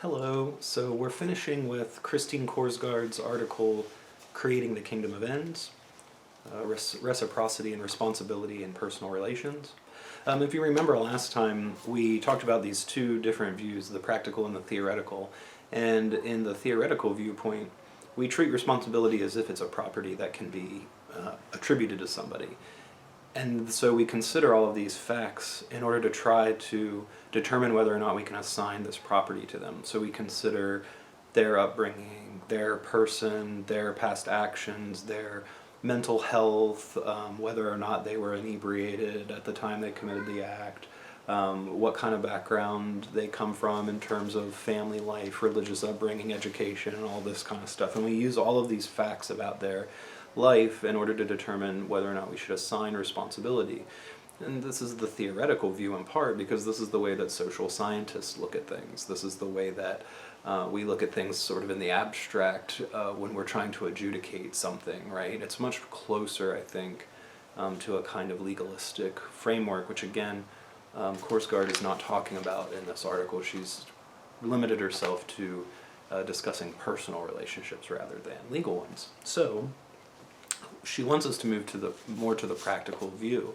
Hello, so we're finishing with Christine Korsgaard's article, Creating the Kingdom of Ends, Reciprocity and Responsibility in Personal Relations. If you remember last time, we talked about these two different views, the practical and the theoretical. And in the theoretical viewpoint, we treat responsibility as if it's a property that can be attributed to somebody. And so we consider all of these facts in order to try to determine whether or not we can assign this property to them. So we consider their upbringing, their person, their past actions, their mental health, whether or not they were inebriated at the time they committed the act, what kind of background they come from in terms of family life, religious upbringing, education, and all this kind of stuff. And we use all of these facts about their life in order to determine whether or not we should assign responsibility. And this is the theoretical view in part because this is the way that social scientists look at things. This is the way that we look at things sort of in the abstract when we're trying to adjudicate something, right? It's much closer, I think, to a kind of legalistic framework, which again, Korsgaard is not talking about in this article. She's limited herself to discussing personal relationships rather than legal ones. So she wants us to move to more to the practical view,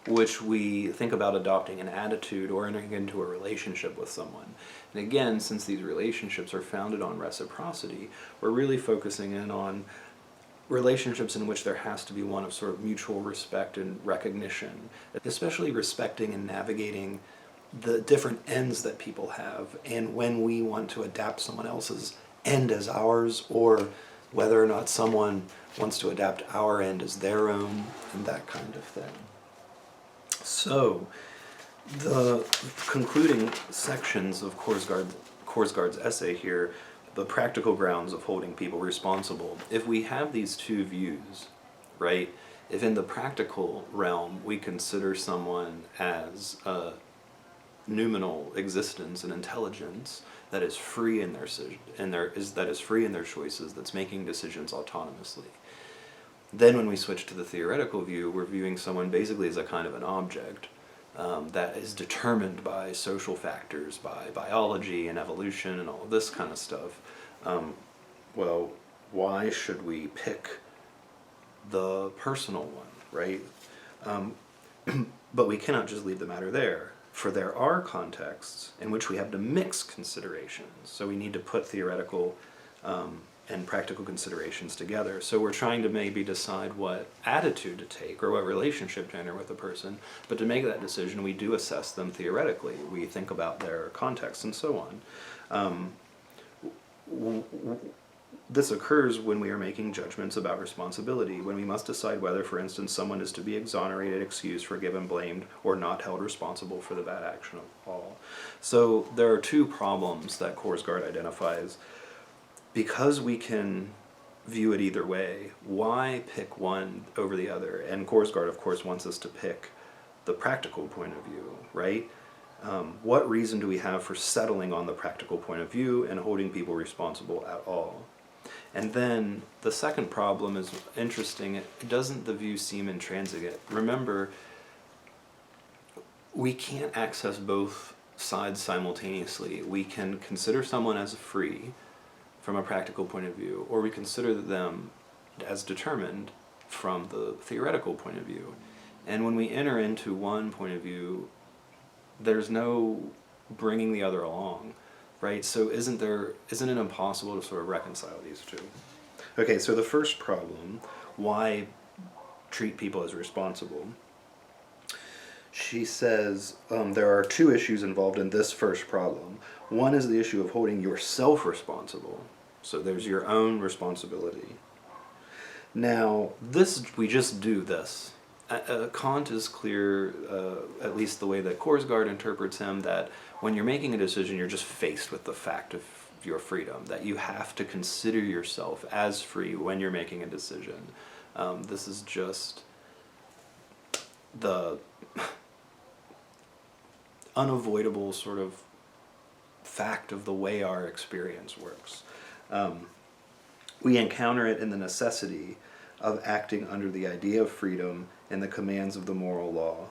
which we think about adopting an attitude or entering into a relationship with someone. And again, since these relationships are founded on reciprocity, we're really focusing in on relationships in which there has to be one of sort of mutual respect and recognition, especially respecting and navigating the different ends that people have, and when we want to adapt someone else's end as ours, or whether or not someone wants to adapt our end as their own, and that kind of thing. So, the concluding sections of Korsgaard's essay here, the practical grounds of holding people responsible, if we have these two views, right, if in the practical realm we consider someone as a noumenal existence and intelligence that is free in their choices, that's making decisions autonomously. Then when we switch to the theoretical view, we're viewing someone basically as a kind of an object that is determined by social factors, by biology and evolution and all this kind of stuff. Well, why should we pick the personal one, right? But we cannot just leave the matter there, for there are contexts in which we have to mix considerations. So we need to put theoretical and practical considerations together. So we're trying to maybe decide what attitude to take or what relationship to enter with a person, but to make that decision we do assess them theoretically. We think about their context and so on. This occurs when we are making judgments about responsibility, when we must decide whether, for instance, someone is to be exonerated, excused, forgiven, blamed, or not held responsible for the bad action of all. So there are two problems that Korsgaard identifies. Because we can view it either way, why pick one over the other? And Korsgaard, of course, wants us to pick the practical point of view, right? What reason do we have for settling on the practical point of view and holding people responsible at all? And then the second problem is interesting. Doesn't the view seem intransigent? Remember, we can't access both sides simultaneously. We can consider someone as free from a practical point of view, or we consider them as determined from the theoretical point of view. And when we enter into one point of view, there's no bringing the other along, right? So isn't it impossible to sort of reconcile these two? Okay, so the first problem, why treat people as responsible? She says there are two issues involved in this first problem. One is the issue of holding yourself responsible. So there's your own responsibility. Now, we just do this. Kant is clear, at least the way that Korsgaard interprets him, that when you're making a decision, you're just faced with the fact of your freedom, that you have to consider yourself as free when you're making a decision. This is just the unavoidable sort of fact of the way our experience works. We encounter it in the necessity of acting under the idea of freedom and the commands of the moral law.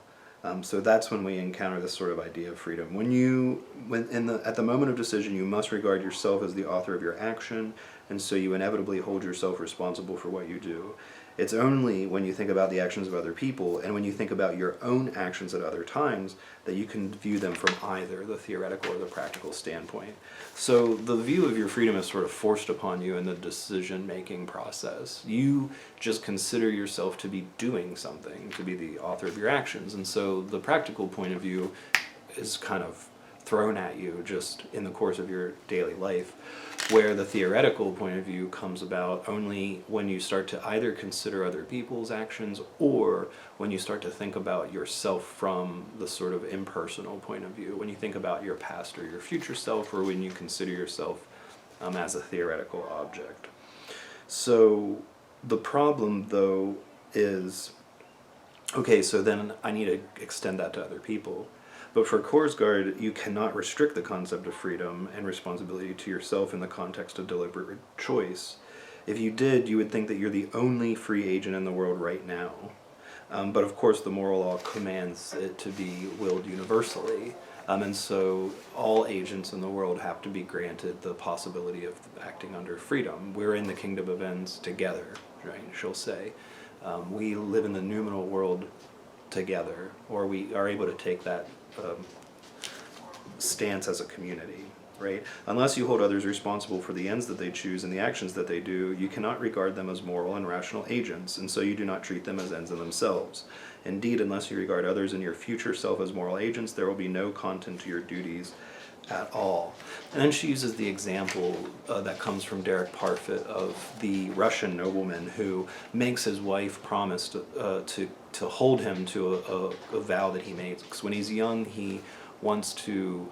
So that's when we encounter this sort of idea of freedom. At the moment of decision, you must regard yourself as the author of your action, and so you inevitably hold yourself responsible for what you do. It's only when you think about the actions of other people and when you think about your own actions at other times that you can view them from either the theoretical or the practical standpoint. So the view of your freedom is sort of forced upon you in the decision-making process. You just consider yourself to be doing something, to be the author of your actions, and so the practical point of view is kind of thrown at you just in the course of your daily life, where the theoretical point of view comes about only when you start to either consider other people's actions or when you start to think about yourself from the sort of impersonal point of view, when you think about your past or your future self, or when you consider yourself as a theoretical object. So the problem, though, is, okay, so then I need to extend that to other people. But for Korsgaard, you cannot restrict the concept of freedom and responsibility to yourself in the context of deliberate choice. If you did, you would think that you're the only free agent in the world right now. But of course, the moral law commands it to be willed universally. And so all agents in the world have to be granted the possibility of acting under freedom. We're in the kingdom of ends together, right? She'll say. We live in the noumenal world together, or we are able to take that stance as a community, right? Unless you hold others responsible for the ends that they choose and the actions that they do, you cannot regard them as moral and rational agents, and so you do not treat them as ends in themselves. Indeed, unless you regard others and your future self as moral agents, there will be no content to your duties at all. And then she uses the example that comes from Derek Parfit of the Russian nobleman who makes his wife promise to hold him to a vow that he makes. When he's young, he wants to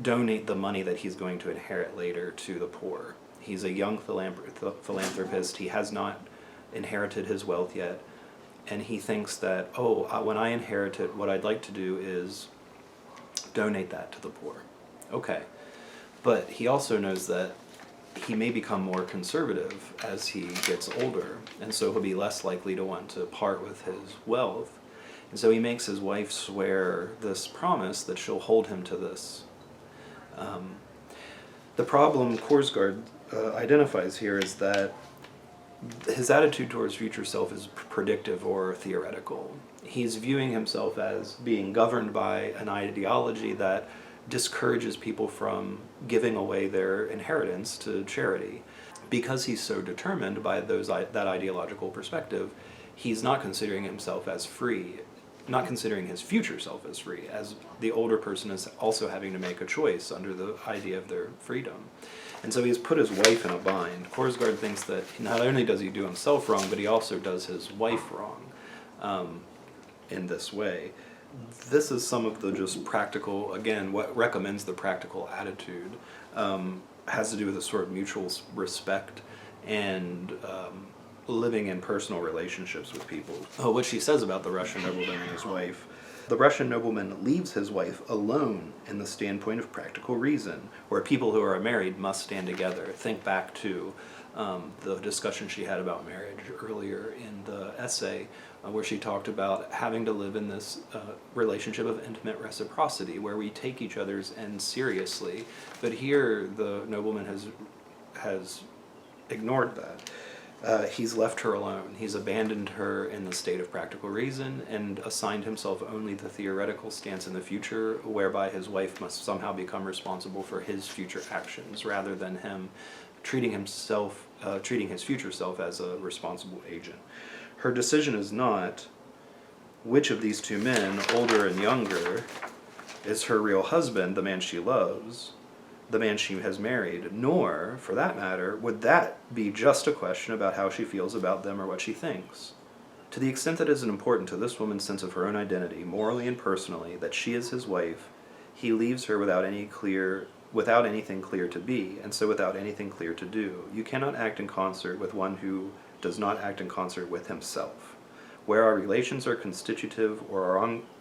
donate the money that he's going to inherit later to the poor. He's a young philanthropist. He has not inherited his wealth yet, and he thinks that, when I inherit it, what I'd like to do is donate that to the poor. Okay. But he also knows that he may become more conservative as he gets older, and so he'll be less likely to want to part with his wealth. And so he makes his wife swear this promise that she'll hold him to this. The problem Korsgaard identifies here is that his attitude towards future self is predictive or theoretical. He's viewing himself as being governed by an ideology that discourages people from giving away their inheritance to charity. Because he's so determined by that ideological perspective, he's not considering himself as free, not considering his future self as free, as the older person is also having to make a choice under the idea of their freedom. And so he's put his wife in a bind. Korsgaard thinks that not only does he do himself wrong, but he also does his wife wrong in this way. This is some of the just practical, again, what recommends the practical attitude has to do with a sort of mutual respect and living in personal relationships with people. What she says about the Russian nobleman and his wife. The Russian nobleman leaves his wife alone in the standpoint of practical reason, where people who are married must stand together. Think back to the discussion she had about marriage earlier in the essay, where she talked about having to live in this relationship of intimate reciprocity, where we take each other's ends seriously. But here, the nobleman has ignored that. He's left her alone. He's abandoned her in the state of practical reason and assigned himself only the theoretical stance in the future, whereby his wife must somehow become responsible for his future actions, rather than him treating his future self as a responsible agent. Her decision is not which of these two men, older and younger, is her real husband, the man she loves, the man she has married, nor, for that matter, would that be just a question about how she feels about them or what she thinks. To the extent that it is important to this woman's sense of her own identity, morally and personally, that she is his wife, he leaves her without anything clear to be, and so without anything clear to do. You cannot act in concert with one who does not act in concert with himself. Where our relations are constitutive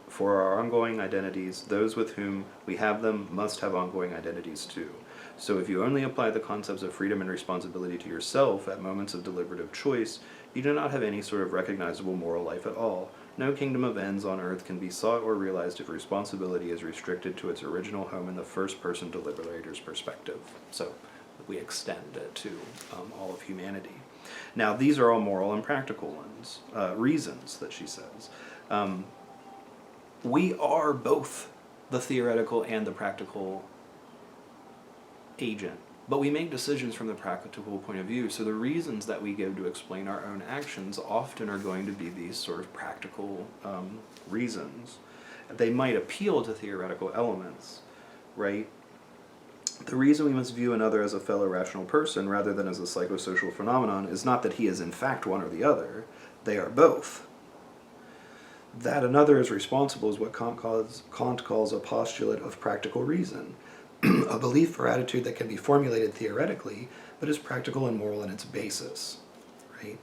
for our ongoing identities, those with whom we have them must have ongoing identities too. So if you only apply the concepts of freedom and responsibility to yourself at moments of deliberative choice, you do not have any sort of recognizable moral life at all, No kingdom of ends on earth can be sought or realized if responsibility is restricted to its original home in the first-person deliberator's perspective. So we extend it to all of humanity. Now, these are all moral and practical ones, reasons that she says. We are both the theoretical and the practical agent, but we make decisions from the practical point of view, so the reasons that we give to explain our own actions often are going to be these sort of practical reasons. They might appeal to theoretical elements, right? The reason we must view another as a fellow rational person rather than as a psychosocial phenomenon is not that he is in fact one or the other, they are both. That another is responsible is what Kant calls a postulate of practical reason, a belief or attitude that can be formulated theoretically, but is practical and moral in its basis, right?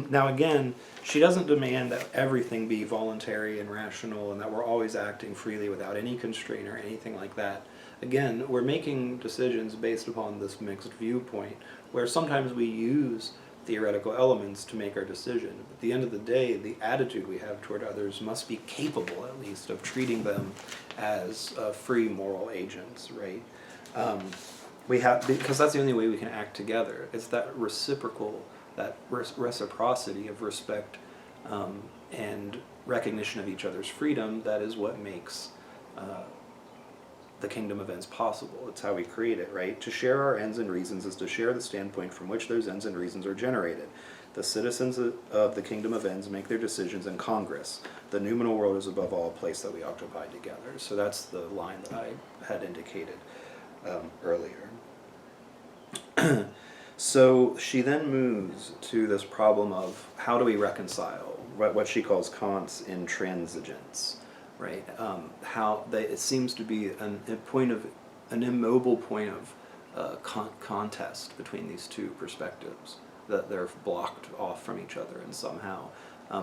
Now again, she doesn't demand that everything be voluntary and rational and that we're always acting freely without any constraint or anything like that. Again, we're making decisions based upon this mixed viewpoint, where sometimes we use theoretical elements to make our decision. At the end of the day, the attitude we have toward others must be capable, at least, of treating them as free moral agents, right? We have, because that's the only way we can act together. It's that reciprocal, that reciprocity of respect and recognition of each other's freedom that is what makes the kingdom of ends possible. It's how we create it, right? To share our ends and reasons is to share the standpoint from which those ends and reasons are generated. The citizens of the kingdom of ends make their decisions in Congress. The noumenal world is above all a place that we occupy together. So that's the line that I had indicated earlier. So she then moves to this problem of how do we reconcile what she calls Kant's intransigence. Right, it seems to be an immobile point of contest between these two perspectives, that they're blocked off from each other and somehow.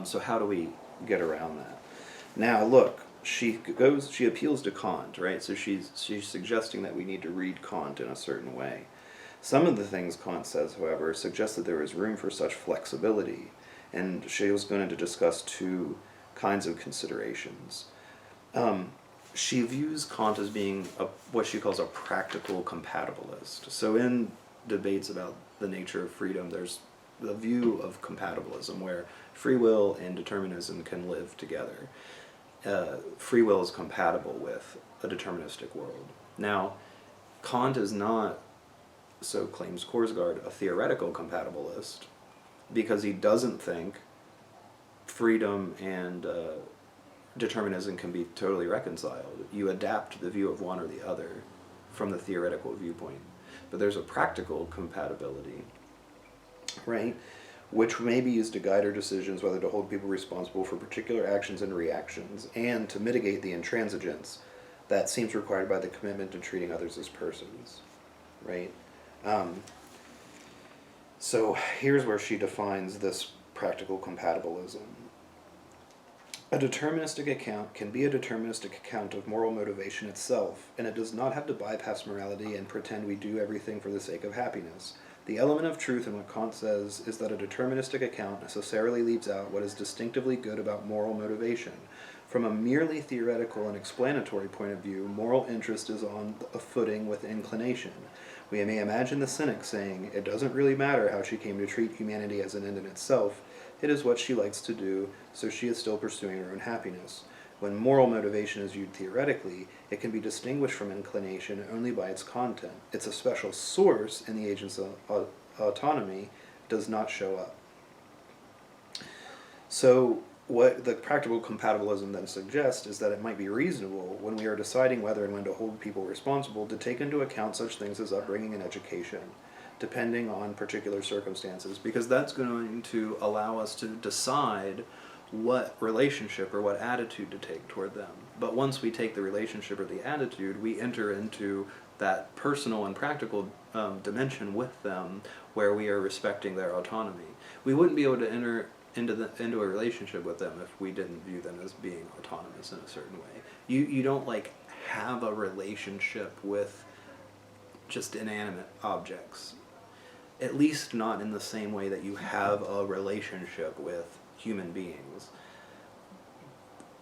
So how do we get around that? Now look, she appeals to Kant, right? So she's suggesting that we need to read Kant in a certain way. Some of the things Kant says, however, suggest that there is room for such flexibility, and she was going to discuss two kinds of considerations. She views Kant as being what she calls a practical compatibilist. So in debates about the nature of freedom, there's the view of compatibilism, where free will and determinism can live together. Free will is compatible with a deterministic world. Now, Kant is not, so claims Korsgaard, a theoretical compatibilist, because he doesn't think freedom and determinism can be totally reconciled. You adapt the view of one or the other from the theoretical viewpoint. But there's a practical compatibility, right, which may be used to guide our decisions whether to hold people responsible for particular actions and reactions, and to mitigate the intransigence that seems required by the commitment to treating others as persons, right? So here's where she defines this practical compatibilism. A deterministic account can be a deterministic account of moral motivation itself, and it does not have to bypass morality and pretend we do everything for the sake of happiness. The element of truth in what Kant says is that a deterministic account necessarily leaves out what is distinctively good about moral motivation. From a merely theoretical and explanatory point of view, moral interest is on a footing with inclination. We may imagine the cynic saying, "It doesn't really matter how she came to treat humanity as an end in itself. It is what she likes to do, so she is still pursuing her own happiness." When moral motivation is viewed theoretically, it can be distinguished from inclination only by its content. It's a special source in the agent's autonomy does not show up. So what the practical compatibilism then suggests is that it might be reasonable, when we are deciding whether and when to hold people responsible, to take into account such things as upbringing and education, depending on particular circumstances, because that's going to allow us to decide what relationship or what attitude to take toward them. But once we take the relationship or the attitude, we enter into that personal and practical dimension with them, where we are respecting their autonomy. We wouldn't be able to enter into a relationship with them if we didn't view them as being autonomous in a certain way. You don't like have a relationship with just inanimate objects, at least not in the same way that you have a relationship with human beings.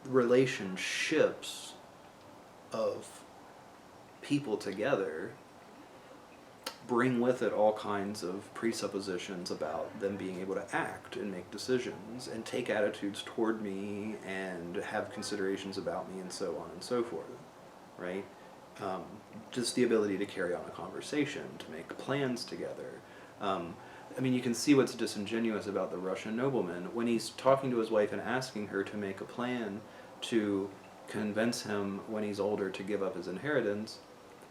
Relationships of people together bring with it all kinds of presuppositions about them being able to act and make decisions and take attitudes toward me and have considerations about me and so on and so forth, right? Just the ability to carry on a conversation, to make plans together. I mean, you can see what's disingenuous about the Russian nobleman when he's talking to his wife and asking her to make a plan to convince him when he's older to give up his inheritance.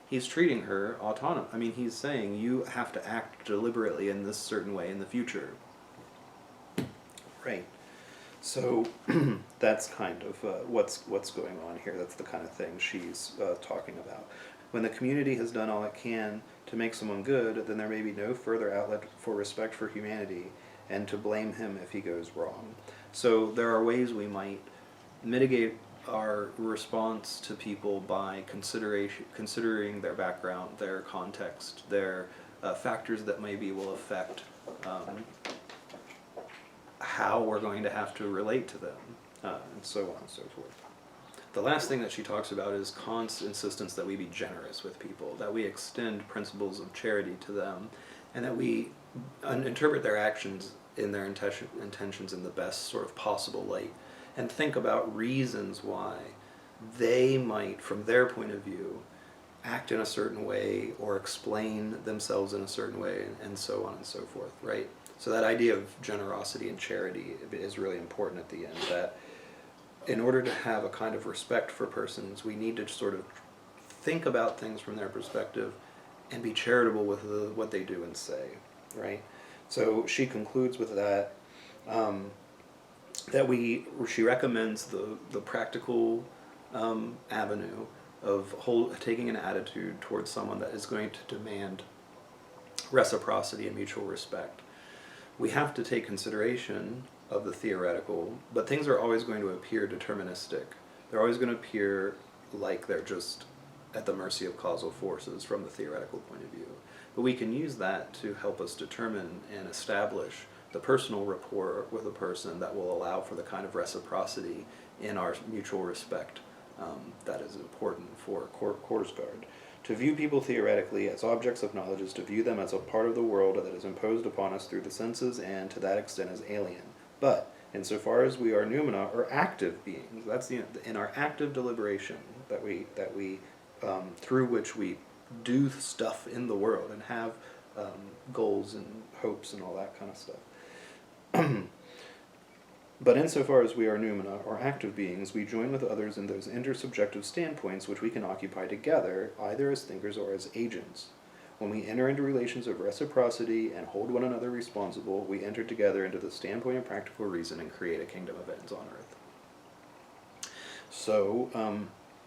He's treating her autonomous. I mean, he's saying you have to act deliberately in this certain way in the future. Right. So that's kind of what's going on here. That's the kind of thing she's talking about. When the community has done all it can to make someone good, then there may be no further outlet for respect for humanity and to blame him if he goes wrong. So there are ways we might mitigate our response to people by considering their background, their context, their factors that maybe will affect how we're going to have to relate to them, and so on and so forth. The last thing that she talks about is Kant's insistence that we be generous with people, that we extend principles of charity to them, and that we interpret their actions in their intentions in the best sort of possible light, and think about reasons why they might, from their point of view, act in a certain way or explain themselves in a certain way, and so on and so forth, right? So that idea of generosity and charity is really important at the end, that in order to have a kind of respect for persons, we need to sort of think about things from their perspective and be charitable with what they do and say, right? So she concludes with that, she recommends the practical avenue of taking an attitude towards someone that is going to demand reciprocity and mutual respect. We have to take consideration of the theoretical, but things are always going to appear deterministic. They're always going to appear like they're just at the mercy of causal forces from the theoretical point of view. But we can use that to help us determine and establish the personal rapport with a person that will allow for the kind of reciprocity in our mutual respect that is important for Korsgaard. To view people theoretically as objects of knowledge is to view them as a part of the world that is imposed upon us through the senses and to that extent as alien. But insofar as we are noumena or active beings, that's in our active deliberation that we through which we do stuff in the world and have goals and hopes and all that kind of stuff. But insofar as we are noumena, or active beings, we join with others in those intersubjective standpoints which we can occupy together, either as thinkers or as agents. When we enter into relations of reciprocity and hold one another responsible, we enter together into the standpoint of practical reason and create a kingdom of ends on earth. So,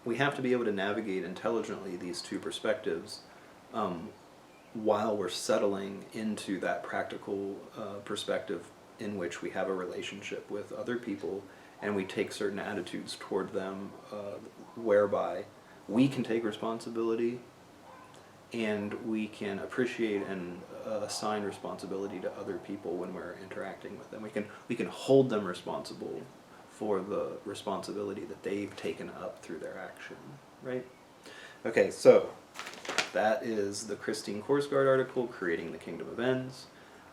we have to be able to navigate intelligently these two perspectives while we're settling into that practical perspective in which we have a relationship with other people and we take certain attitudes toward them whereby we can take responsibility and we can appreciate and assign responsibility to other people when we're interacting with them. We can hold them responsible for the responsibility that they've taken up through their action, right? Okay, so that is the Christine Korsgaard article, Creating the Kingdom of Ends.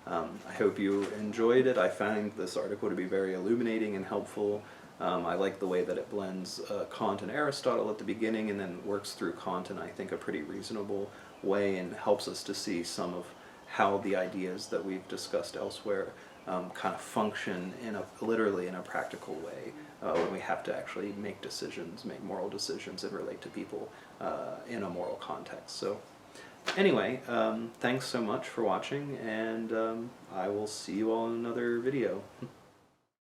I hope you enjoyed it. I found this article to be very illuminating and helpful. I like the way that it blends Kant and Aristotle at the beginning and then works through Kant in, I think, a pretty reasonable way and helps us to see some of how the ideas that we've discussed elsewhere kind of function literally in a practical way when we have to actually make decisions, make moral decisions and relate to people in a moral context. So anyway, thanks so much for watching, and I will see you all in another video.